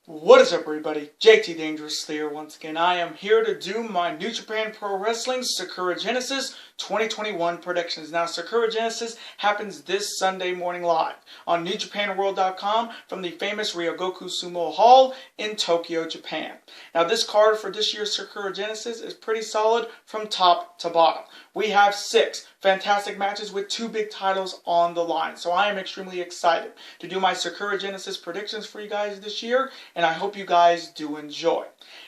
What is up, everybody? JT Dangerous here once again. I am here to do my New Japan Pro Wrestling Sakura Genesis 2021 predictions. Now, Sakura Genesis happens this Sunday morning live on NewJapanWorld.com from the famous Ryogoku Sumo Hall in Tokyo, Japan. Now, this card for this year's Sakura Genesis is pretty solid from top to bottom. We have 6 fantastic matches with 2 big titles on the line. So I am extremely excited to do my Sakura Genesis predictions for you guys this year, and I hope you guys do enjoy.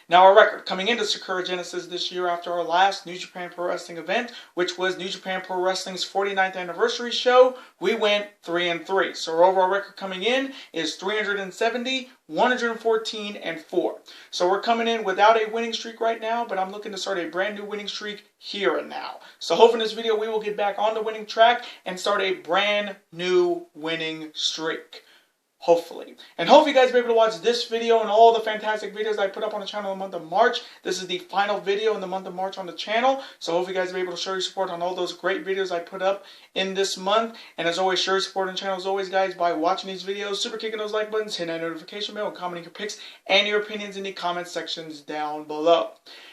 Now, our record coming into Sakura Genesis this year after our last New Japan Pro Wrestling event, which was New Japan Pro Wrestling's 49th anniversary show, we went 3-3. So our overall record coming in is 370, 114, and 4. So we're coming in without a winning streak right now, but I'm looking to start a brand new winning streak here and now. So hopefully in this video we will get back on the winning track and start a brand new winning streak. Hopefully. And hopefully you guys will be able to watch this video and all the fantastic videos I put up on the channel in the month of March. This is the final video in the month of March on the channel. So hopefully you guys will be able to show your support on all those great videos I put up in this month. And as always, show your support on the channel as always, guys, by watching these videos, super kicking those like buttons, hitting that notification bell, and commenting your picks and your opinions in the comment sections down below.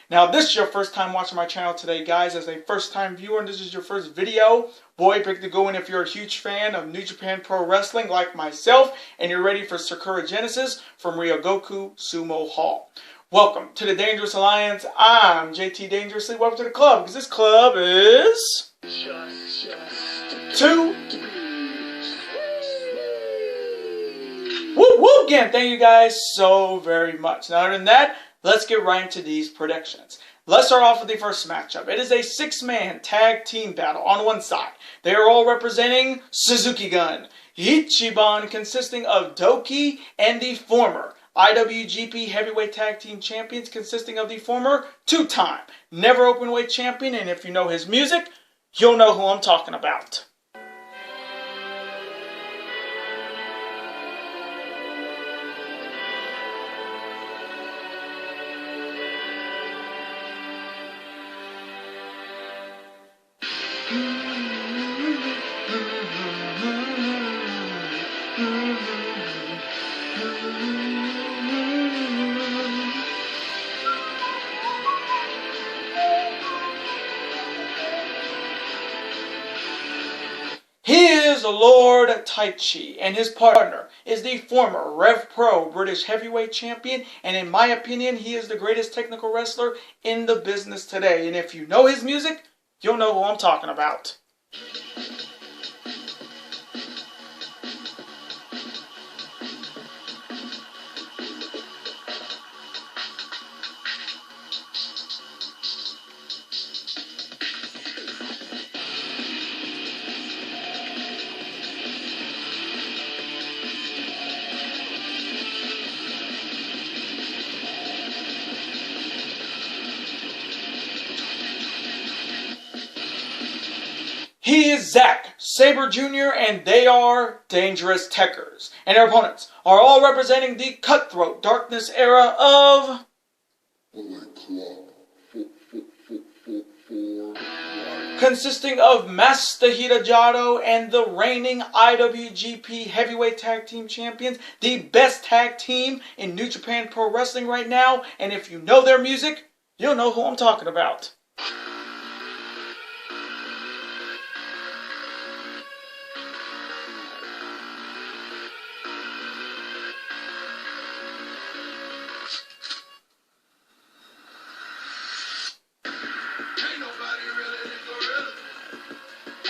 Now, if this is your first time watching my channel today, guys, as a first-time viewer, and this is your first video, boy, pick the go in if you're a huge fan of New Japan Pro Wrestling like myself, and you're ready for Sakura Genesis from Ryogoku Sumo Hall. Welcome to the Dangerous Alliance. I'm JT Dangerously. Welcome to the club, because this club is... Two. Woo woo again. Thank you guys so very much. Now, other than that, let's get right into these predictions. Let's start off with the first matchup. It is a 6-man tag team battle on one side. They are all representing Suzuki Gun, Ichiban, consisting of Doki and the former IWGP Heavyweight Tag Team Champions, consisting of the former 2-time Never Openweight Champion. And if you know his music, you'll know who I'm talking about. He is Lord Taichi, and his partner is the former Rev Pro British Heavyweight Champion, and in my opinion, he is the greatest technical wrestler in the business today. And if you know his music, you'll know who I'm talking about. He is Zack Sabre Jr., and they are Dangerous Tekkers. And their opponents are all representing the cutthroat darkness era of... consisting of Masahiro Jado and the reigning IWGP Heavyweight Tag Team Champions, the best tag team in New Japan Pro Wrestling right now. And if you know their music, you'll know who I'm talking about.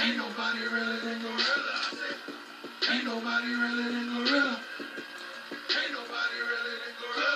Ain't nobody realer than Gorilla. Ain't nobody realer than Gorilla. Ain't nobody realer than Gorilla.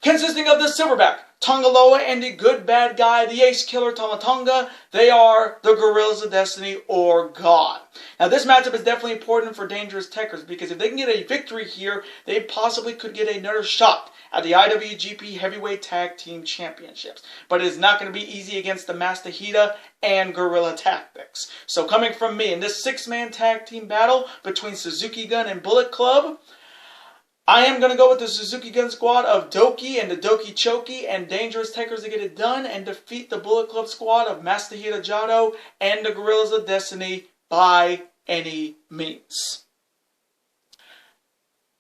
Consisting of the Silverback, Tongaloa, and the good bad guy, the Ace Killer Tamatonga, they are the Gorillas of Destiny, or God. Now, this matchup is definitely important for Dangerous Tekkers, because if they can get a victory here, they possibly could get another shot at the IWGP Heavyweight Tag Team Championships. But it is not going to be easy against the Masahiro and Guerrilla Tactics. So coming from me in this 6-man tag team battle between Suzuki Gun and Bullet Club, I am going to go with the Suzuki Gun squad of Doki and the Doki Choki and Dangerous Tekkers to get it done and defeat the Bullet Club squad of Masahiro Jado and the Gorillas of Destiny by any means.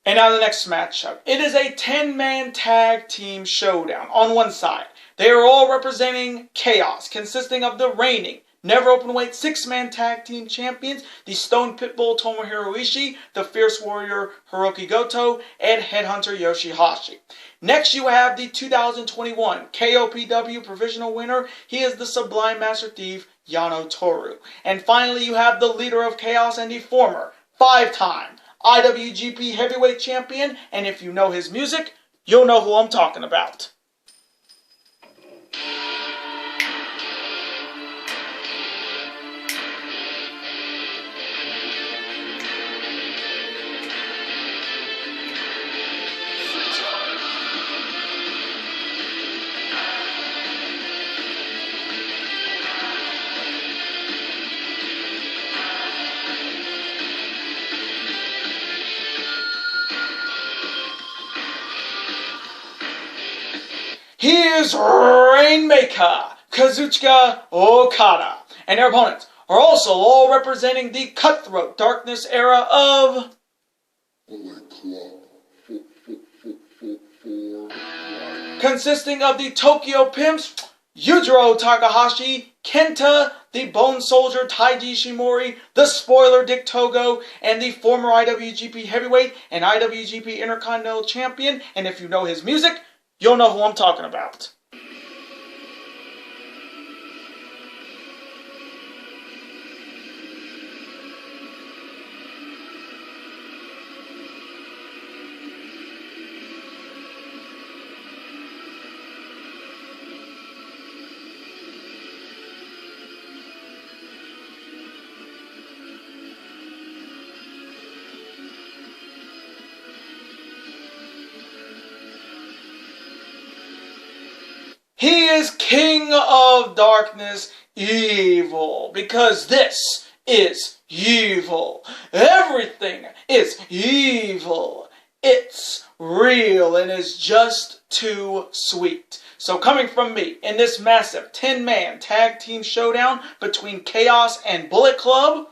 And now the next matchup. It is a 10-man tag team showdown. On one side, they are all representing Chaos, consisting of the reigning, never openweight 6-man tag team champions, the Stone Pitbull Tomohiro Ishii, the Fierce Warrior Hiroki Goto, and Headhunter Yoshi-Hashi. Next, you have the 2021 KOPW provisional winner. He is the Sublime Master Thief, Yano Toru. And finally, you have the leader of Chaos and the former 5-time IWGP Heavyweight Champion. And if you know his music, you'll know who I'm talking about. He is Rainmaker, Kazuchika Okada. And their opponents are also all representing the Cutthroat Darkness era of consisting of the Tokyo Pimps, Yujiro Takahashi, Kenta, the Bone Soldier Taiji Ishimori, the Spoiler Dick Togo, and the former IWGP Heavyweight and IWGP Intercontinental Champion. And if you know his music, you'll know who I'm talking about. He is King of Darkness, evil, because this is evil. Everything is evil. It's real and is just too sweet. So coming from me in this massive 10-man tag team showdown between Chaos and Bullet Club,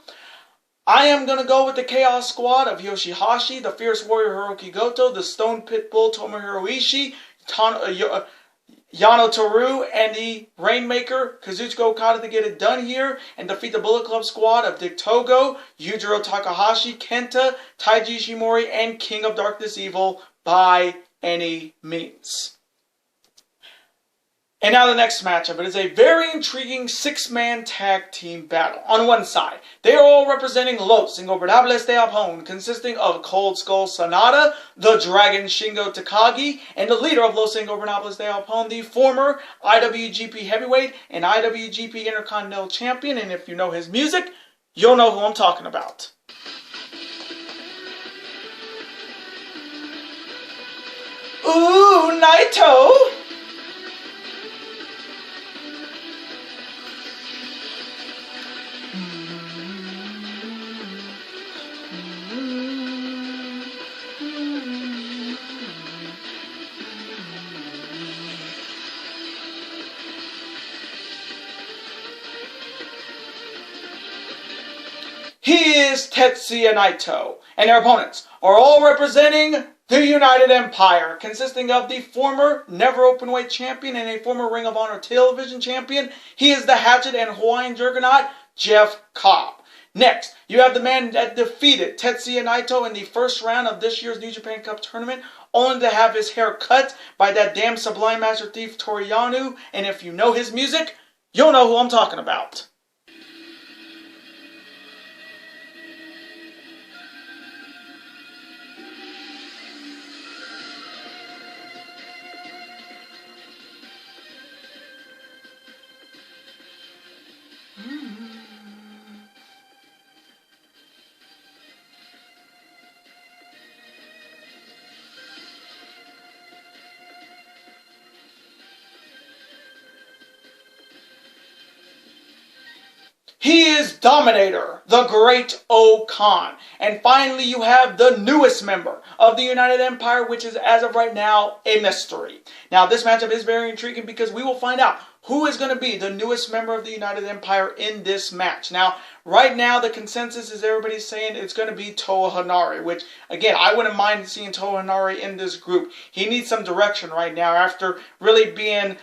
I am going to go with the Chaos squad of Yoshi-Hashi, the Fierce Warrior Hiroki Goto, the Stone Pitbull Tomohiro Ishii, Yano Toru, and the Rainmaker, Kazuchika Okada, to get it done here and defeat the Bullet Club squad of Dick Togo, Yujiro Takahashi, Kenta, Taiji Ishimori, and King of Darkness Evil by any means. And now the next matchup. It is a very intriguing 6-man tag team battle. On one side, they are all representing Los Ingobernables de Japón, consisting of Cold Skull Sanada, the Dragon Shingo Takagi, and the leader of Los Ingobernables de Japón, the former IWGP Heavyweight and IWGP Intercontinental Champion. And if you know his music, you'll know who I'm talking about. Ooh, Naito! He is Tetsuya Naito, and their opponents are all representing the United Empire, consisting of the former Never Openweight Champion and a former Ring of Honor Television Champion. He is the Hatchet and Hawaiian Juggernaut, Jeff Cobb. Next, you have the man that defeated Tetsuya Naito in the first round of this year's New Japan Cup Tournament, only to have his hair cut by that damn Sublime Master Thief Toru Yano. And if you know his music, you'll know who I'm talking about. He is Dominator, the Great O-Khan. And finally, you have the newest member of the United Empire, which is, as of right now, a mystery. Now, this matchup is very intriguing because we will find out who is going to be the newest member of the United Empire in this match. Now, right now, the consensus is everybody's saying it's going to be Toa Henare, which, again, I wouldn't mind seeing Toa Henare in this group. He needs some direction right now after really being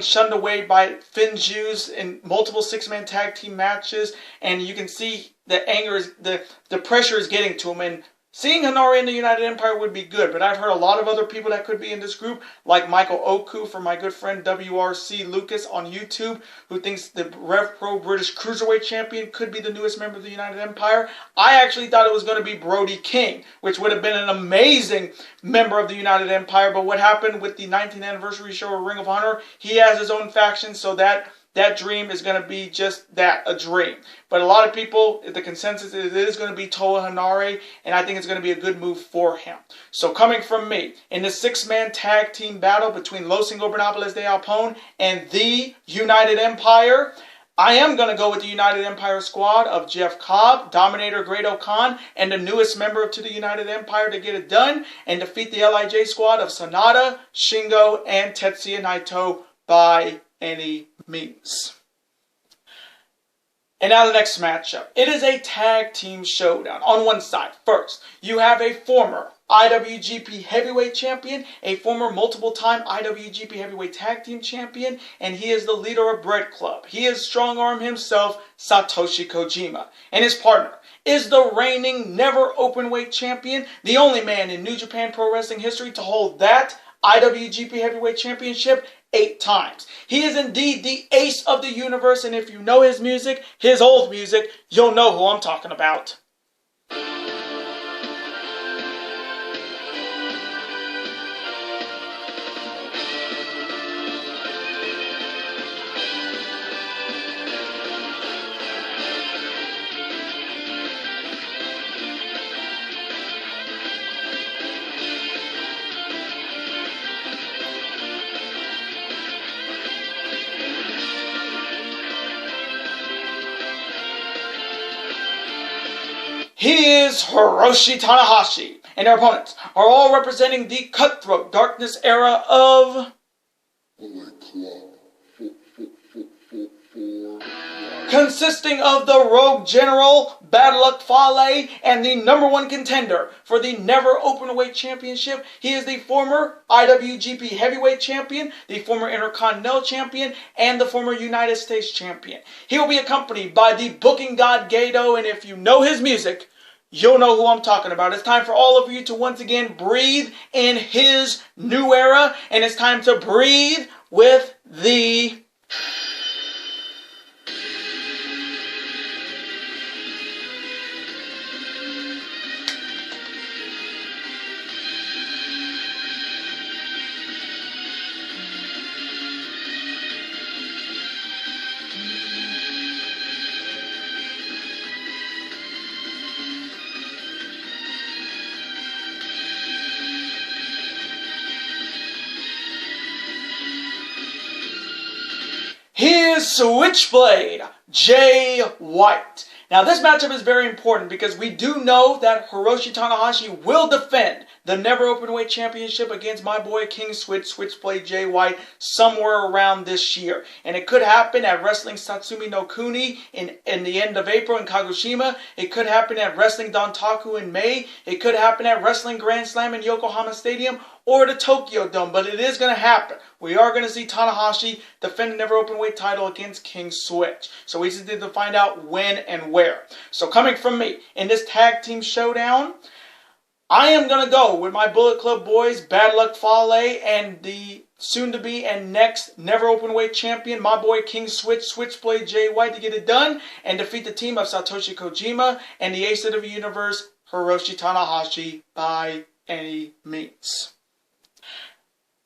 shunned away by Finn Jews in multiple six-man tag team matches, and you can see the anger, the pressure is getting to him, and seeing Henare in the United Empire would be good, but I've heard a lot of other people that could be in this group, like Michael Oku from my good friend WRC Lucas on YouTube, who thinks the Rev Pro British Cruiserweight Champion could be the newest member of the United Empire. I actually thought it was going to be Brody King, which would have been an amazing member of the United Empire, but what happened with the 19th anniversary show of Ring of Honor, he has his own faction, so that dream is going to be just that, a dream. But a lot of people, the consensus is it is going to be Toa Henare, and I think it's going to be a good move for him. So coming from me, in the six-man tag team battle between Los Ingobernables de Japón and the United Empire, I am going to go with the United Empire squad of Jeff Cobb, Dominator Great Khan, and the newest member to the United Empire to get it done, and defeat the LIJ squad of Sanada, Shingo, and Tetsuya Naito by any means. And now the next matchup. It is a tag team showdown. On one side, first, you have a former IWGP Heavyweight Champion, a former multiple-time IWGP Heavyweight Tag Team Champion, and he is the leader of Bread Club. He is Strong Arm himself, Satoshi Kojima. And his partner is the reigning never openweight champion, the only man in New Japan Pro Wrestling history to hold that IWGP Heavyweight Championship 8 times. He is indeed the ace of the universe, and if you know his music, his old music, you'll know who I'm talking about. He is Hiroshi Tanahashi, and their opponents are all representing the Cutthroat Darkness era of consisting of the Rogue General, Bad Luck Fale, and the #1 contender for the Never Openweight Championship. He is the former IWGP Heavyweight Champion, the former Intercontinental Champion, and the former United States Champion. He will be accompanied by the Booking God Gato, and if you know his music, you'll know who I'm talking about. It's time for all of you to once again breathe in his new era, and it's time to breathe with the Switchblade Jay White. Now this matchup is very important because we do know that Hiroshi Tanahashi will defend the Never Openweight Championship against my boy King Switchblade Jay White somewhere around this year. And it could happen at Wrestling Satsumi no Kuni in the end of April in Kagoshima. It could happen at Wrestling Dontaku in May. It could happen at Wrestling Grand Slam in Yokohama Stadium or the Tokyo Dome. But it is going to happen. We are going to see Tanahashi defend the Never Openweight title against King Switch. So we just need to find out when and where. So coming from me in this tag team showdown, I am going to go with my Bullet Club boys, Bad Luck Fale, and the soon-to-be and next Never Openweight champion, my boy King Switchblade Jay White, to get it done and defeat the team of Satoshi Kojima and the ace of the universe, Hiroshi Tanahashi, by any means.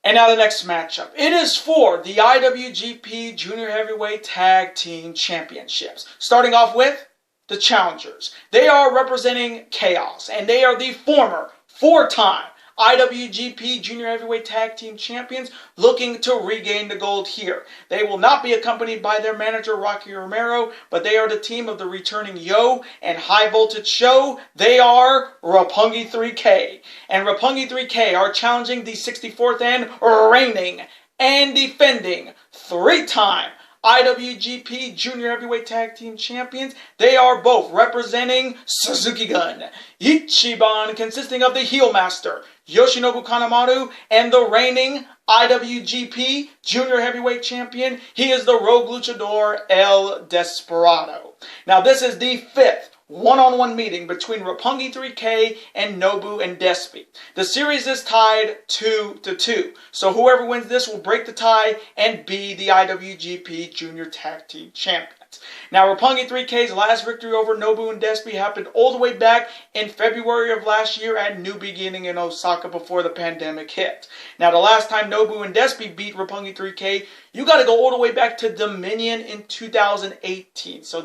And now the next matchup. It is for the IWGP Junior Heavyweight Tag Team Championships. Starting off with the challengers. They are representing Chaos, and they are the former 4-time IWGP Junior Heavyweight Tag Team Champions looking to regain the gold here. They will not be accompanied by their manager Rocky Romero, but they are the team of the returning Yo and High Voltage Show. They are Roppongi 3K. And Roppongi 3K are challenging the 64th and reigning and defending 3-time IWGP Junior Heavyweight Tag Team Champions. They are both representing Suzuki Gun Ichiban, consisting of the heel master Yoshinobu Kanemaru and the reigning IWGP Junior Heavyweight Champion. He is the Rogue Luchador El Desperado. Now this is the 5th one-on-one meeting between Roppongi 3K and Nobu and Despy. The series is tied 2-2. So whoever wins this will break the tie and be the IWGP Junior Tag Team Champions. Now Roppongi 3K's last victory over Nobu and Despy happened all the way back in February of last year at New Beginning in Osaka before the pandemic hit. Now the last time Nobu and Despy beat Roppongi 3K, you got to go all the way back to Dominion in 2018. So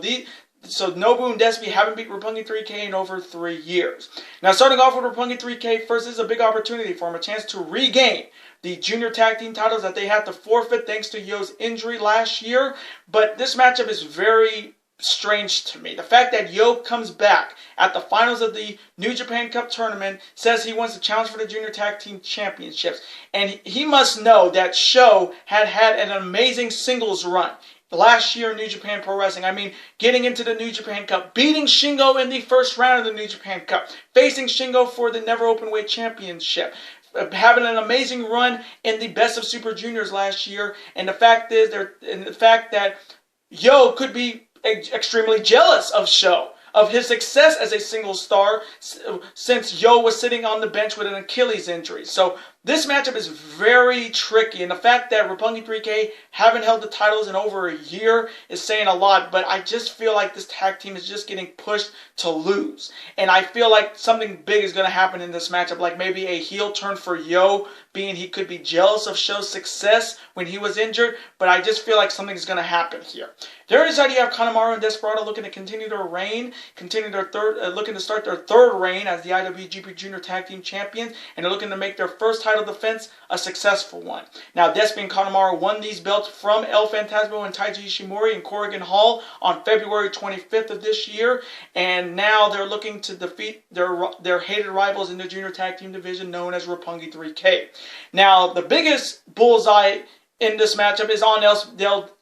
Nobu and Despy haven't beat Roppongi 3K in over 3 years. Now, starting off with Roppongi 3K, first, this is a big opportunity for him, a chance to regain the junior tag team titles that they had to forfeit thanks to Yo's injury last year. But this matchup is very strange to me. The fact that Yo comes back at the finals of the New Japan Cup tournament, says he wants to challenge for the Junior Tag Team Championships. And he must know that Sho had an amazing singles run last year in New Japan Pro Wrestling. I mean, getting into the New Japan Cup, beating Shingo in the first round of the New Japan Cup, facing Shingo for the Never Openweight Championship, having an amazing run in the Best of Super Juniors last year. And the fact that Yo could be extremely jealous of Sho, of his success as a single star, since Yo was sitting on the bench with an Achilles injury. So this matchup is very tricky, and the fact that Roppongi 3K haven't held the titles in over a year is saying a lot, but I just feel like this tag team is just getting pushed to lose. And I feel like something big is going to happen in this matchup, like maybe a heel turn for Yo, being he could be jealous of Sho's success when he was injured, but I just feel like something's going to happen here. There is idea of Kanemaru and Desperado looking to continue their reign, looking to start their third reign as the IWGP Junior Tag Team Champions, and they're looking to make their first title defense a successful one. Now, Despy and Kanemaru won these belts from El Phantasmo and Taiji Ishimori in Corrigan Hall on February 25th of this year, and now they're looking to defeat their hated rivals in the Junior Tag Team division known as Roppongi 3K. Now, the biggest bullseye in this matchup is on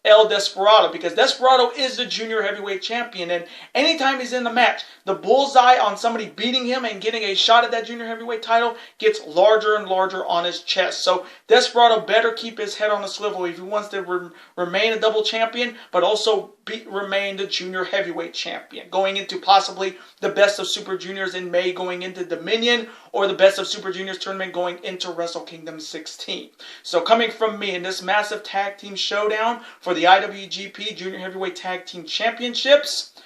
El Desperado, because Desperado is the Junior Heavyweight Champion, and anytime he's in the match, the bullseye on somebody beating him and getting a shot at that Junior Heavyweight title gets larger and larger on his chest. So Desperado better keep his head on a swivel if he wants to remain a double champion, but also remain the Junior Heavyweight Champion, going into possibly the Best of Super Juniors in May, going into Dominion, or the Best of Super Juniors tournament going into Wrestle Kingdom 16. So coming from me in this massive tag team showdown for the IWGP Junior Heavyweight Tag Team Championships,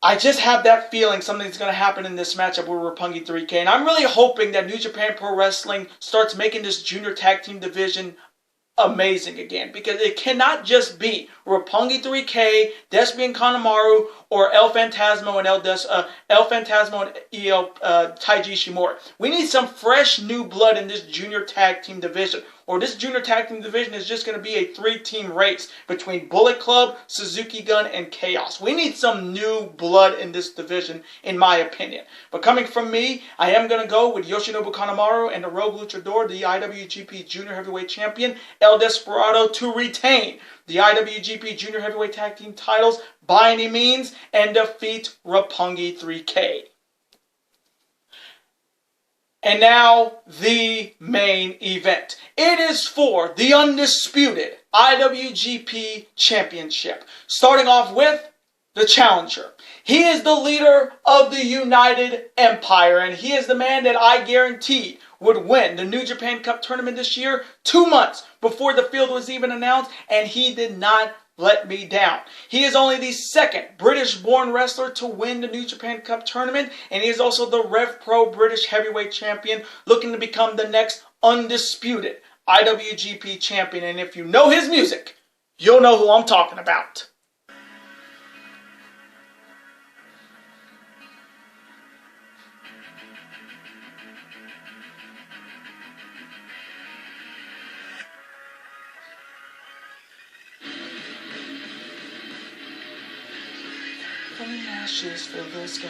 I just have that feeling something's going to happen in this matchup with Roppongi 3K. And I'm really hoping that New Japan Pro Wrestling starts making this junior tag team division amazing again, because it cannot just be Roppongi 3K, Despy and Kanemaru, or El Phantasmo and Taiji Ishimori. We need some fresh new blood in this junior tag team division, or this junior tag team division is just going to be a 3-team race between Bullet Club, Suzuki Gun, and Chaos. We need some new blood in this division, in my opinion. But coming from me, I am going to go with Yoshinobu Kanemaru and the Rogue Luchador, the IWGP Junior Heavyweight Champion, El Desperado, to retain the IWGP Junior Heavyweight Tag Team titles by any means and defeat Roppongi 3K. And now, the main event. It is for the Undisputed IWGP Championship. Starting off with the challenger. He is the leader of the United Empire, and he is the man that I guaranteed would win the New Japan Cup tournament this year 2 months before the field was even announced, and he did not let me down. He is only the second British-born wrestler to win the New Japan Cup tournament, and he is also the Rev Pro British Heavyweight Champion, looking to become the next undisputed IWGP Champion. And if you know his music, you'll know who I'm talking about. From the ashes fill the sky.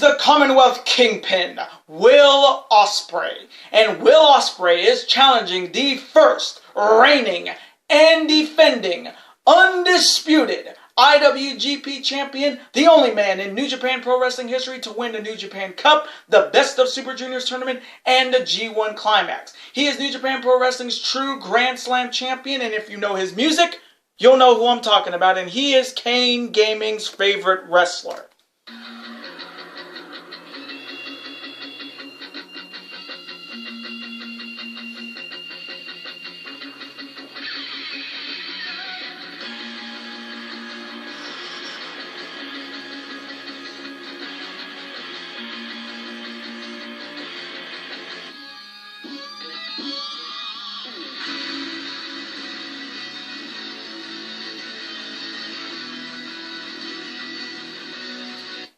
the Commonwealth Kingpin, Will Ospreay. And Will Ospreay is challenging the first reigning and defending undisputed IWGP champion, the only man in New Japan Pro Wrestling history to win the New Japan Cup, the Best of Super Juniors tournament, and the G1 Climax. He is New Japan Pro Wrestling's true Grand Slam champion, and if you know his music, you'll know who I'm talking about, and he is Kane Gaming's favorite wrestler.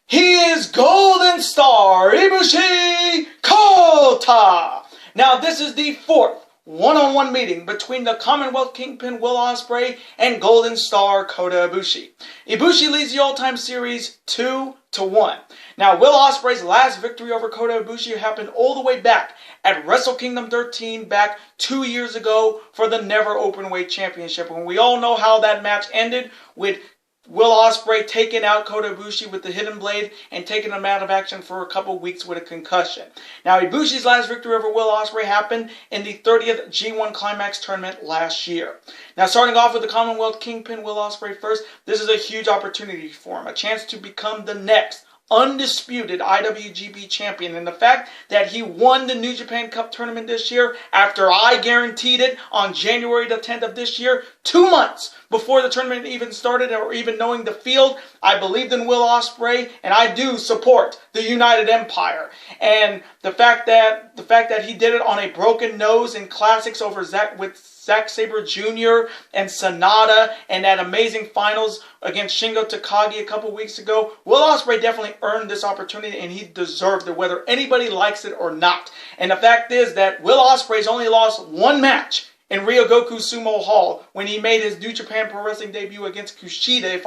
He is Golden Star Ibushi Kota. Now this is the fourth one-on-one meeting between the Commonwealth Kingpin Will Ospreay and Golden Star Kota Ibushi. Ibushi leads the all-time series 2-1. Now Will Ospreay's last victory over Kota Ibushi happened all the way back at Wrestle Kingdom 13 back 2 years ago for the Never Openweight Championship. And we all know how that match ended, with Will Ospreay taking out Kota Ibushi with the Hidden Blade and taking him out of action for a couple weeks with a concussion. Now, Ibushi's last victory over Will Ospreay happened in the 30th G1 Climax tournament last year. Now, starting off with the Commonwealth Kingpin Will Ospreay first, this is a huge opportunity for him, a chance to become the next undisputed IWGP champion. And the fact that he won the New Japan Cup tournament this year after I guaranteed it on January the 10th of this year, 2 months before the tournament even started or even knowing the field, I believed in Will Ospreay, and I do support the United Empire. And the fact that he did it on a broken nose in classics over Zack Sabre Jr. and Sonata, and that amazing finals against Shingo Takagi a couple weeks ago, Will Ospreay definitely earned this opportunity, and he deserved it, whether anybody likes it or not. And the fact is that Will Ospreay's only lost one match in Ryogoku Sumo Hall when he made his New Japan Pro Wrestling debut against Kushida, if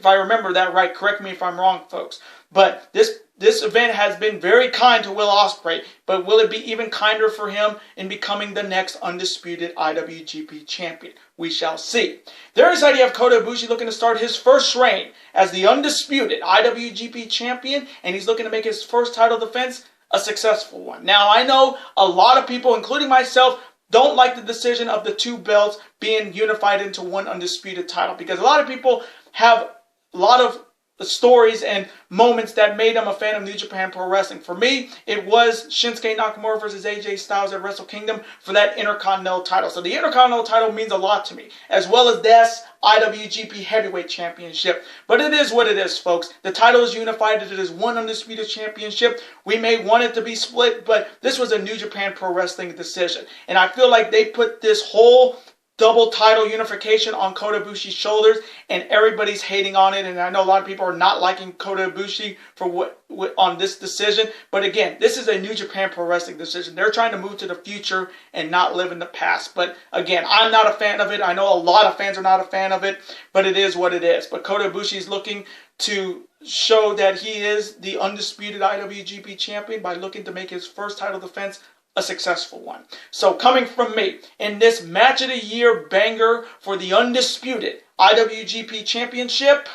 I remember that right. Correct me if I'm wrong, folks. But this event has been very kind to Will Ospreay, but will it be even kinder for him in becoming the next undisputed IWGP champion? We shall see. There is the idea of Kota Ibushi looking to start his first reign as the undisputed IWGP champion, and he's looking to make his first title defense a successful one. Now, I know a lot of people, including myself, don't like the decision of the two belts being unified into one undisputed title, because a lot of people have a lot of stories and moments that made them a fan of New Japan Pro Wrestling. For me, it was Shinsuke Nakamura versus AJ Styles at Wrestle Kingdom for that Intercontinental title. So the Intercontinental title means a lot to me, as well as this IWGP Heavyweight Championship. But it is what it is, folks. The title is unified. It is one undisputed championship. We may want it to be split, but this was a New Japan Pro Wrestling decision. And I feel like they put this whole double title unification on Kota Ibushi's shoulders, and everybody's hating on it. And I know a lot of people are not liking Kota Ibushi for on this decision. But again, this is a New Japan Pro Wrestling decision. They're trying to move to the future and not live in the past. But again, I'm not a fan of it. I know a lot of fans are not a fan of it, but it is what it is. But Kota Ibushi is looking to show that he is the undisputed IWGP champion by looking to make his first title defense a successful one. So coming from me, in this match of the year banger for the undisputed IWGP Championship,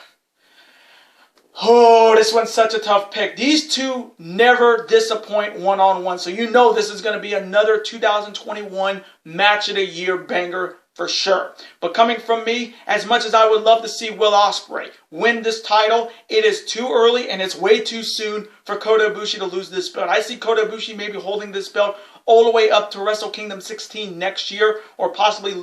oh, this one's such a tough pick. These two never disappoint one-on-one, so you know this is going to be another 2021 match of the year banger for sure. But coming from me, as much as I would love to see Will Ospreay win this title, it is too early and it's way too soon for Kota Ibushi to lose this belt. I see Kota Ibushi maybe holding this belt all the way up to Wrestle Kingdom 16 next year, or possibly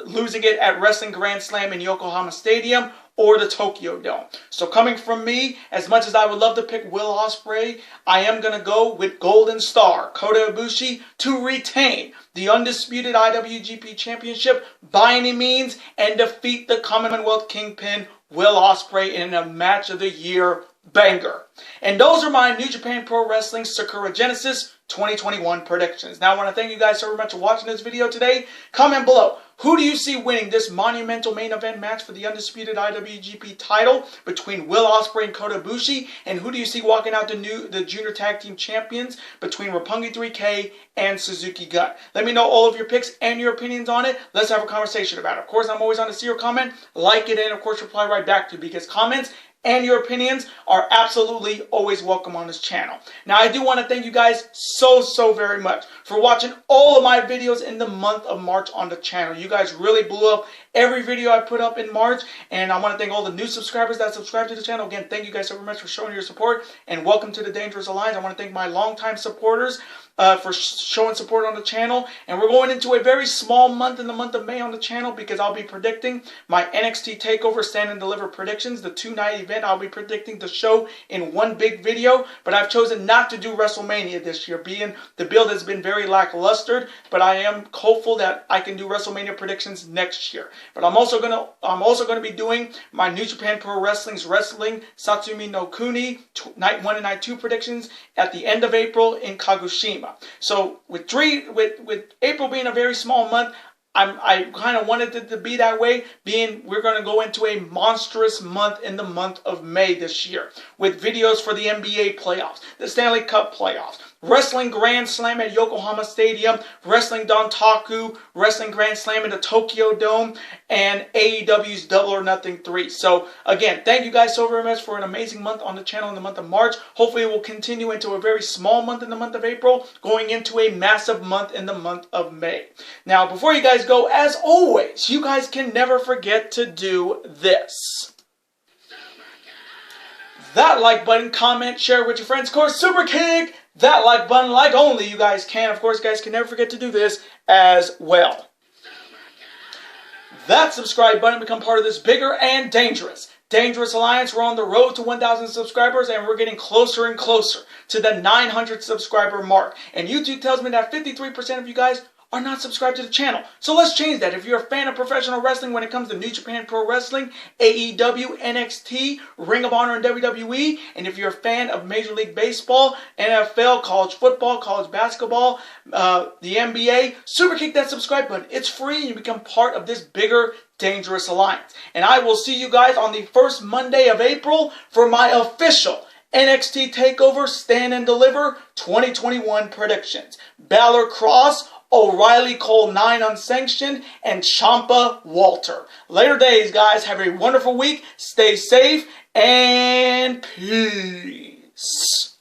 losing it at Wrestling Grand Slam in Yokohama Stadium or the Tokyo Dome. So coming from me, as much as I would love to pick Will Ospreay, I am going to go with Golden Star Kota Ibushi to retain the undisputed IWGP Championship by any means and defeat the Commonwealth Kingpin Will Ospreay in a match of the year banger. And those are my New Japan Pro Wrestling Sakura Genesis 2021 predictions. Now, I want to thank you guys so much for watching this video today. Comment below. Who do you see winning this monumental main event match for the Undisputed IWGP title between Will Ospreay and Kota Ibushi? And who do you see walking out the Junior Tag Team Champions between Roppongi 3K and Suzuki Gun? Let me know all of your picks and your opinions on it. Let's have a conversation about it. Of course, I'm always on to see your comment. Like it and, of course, reply right back to you, because comments and your opinions are absolutely always welcome on this channel. Now, I do want to thank you guys so very much for watching all of my videos in the month of March on the channel. You guys really blew up every video I put up in March, and I want to thank all the new subscribers that subscribe to the channel. Again, thank you guys so much for showing your support, and welcome to the Dangerous Alliance. I want to thank my longtime supporters for showing support on the channel. And we're going into a very small month in the month of May on the channel, because I'll be predicting my NXT TakeOver Stand and Deliver predictions, the 2-night event. I'll be predicting the show in one big video, but I've chosen not to do WrestleMania this year, being the build has been very lackluster. But I am hopeful that I can do WrestleMania predictions next year. But I'm also gonna be doing my New Japan Pro Wrestling's Wrestling Satsumi no Kuni Night 1 and Night 2 predictions at the end of April in Kagoshima. So with April being a very small month, I kind of wanted it to be that way, being we're going to go into a monstrous month in the month of May this year, with videos for the NBA playoffs, the Stanley Cup playoffs, Wrestling Grand Slam at Yokohama Stadium, Wrestling Dontaku, Wrestling Grand Slam in the Tokyo Dome, and AEW's Double or Nothing 3. So again, thank you guys so very much for an amazing month on the channel in the month of March. Hopefully it will continue into a very small month in the month of April, going into a massive month in the month of May. Now, before you guys go, as always, you guys can never forget to do this. That like button, comment, share with your friends. Of course, super kick that like button like only you guys can. Of course, guys can never forget to do this as well. That subscribe button, become part of this bigger and dangerous Alliance. We're on the road to 1,000 subscribers, and we're getting closer and closer to the 900 subscriber mark. And YouTube tells me that 53% of you guys are not subscribed to the channel. So let's change that. If you're a fan of professional wrestling when it comes to New Japan Pro Wrestling, AEW, NXT, Ring of Honor, and WWE, and if you're a fan of Major League Baseball, NFL, college football, college basketball, the NBA, super kick that subscribe button. It's free, and you become part of this bigger, dangerous alliance. And I will see you guys on the first Monday of April for my official NXT TakeOver Stand and Deliver 2021 predictions. Balor Cross, O'Reilly Cole 9 unsanctioned, and Ciampa Walter. Later days, guys. Have a wonderful week. Stay safe and peace.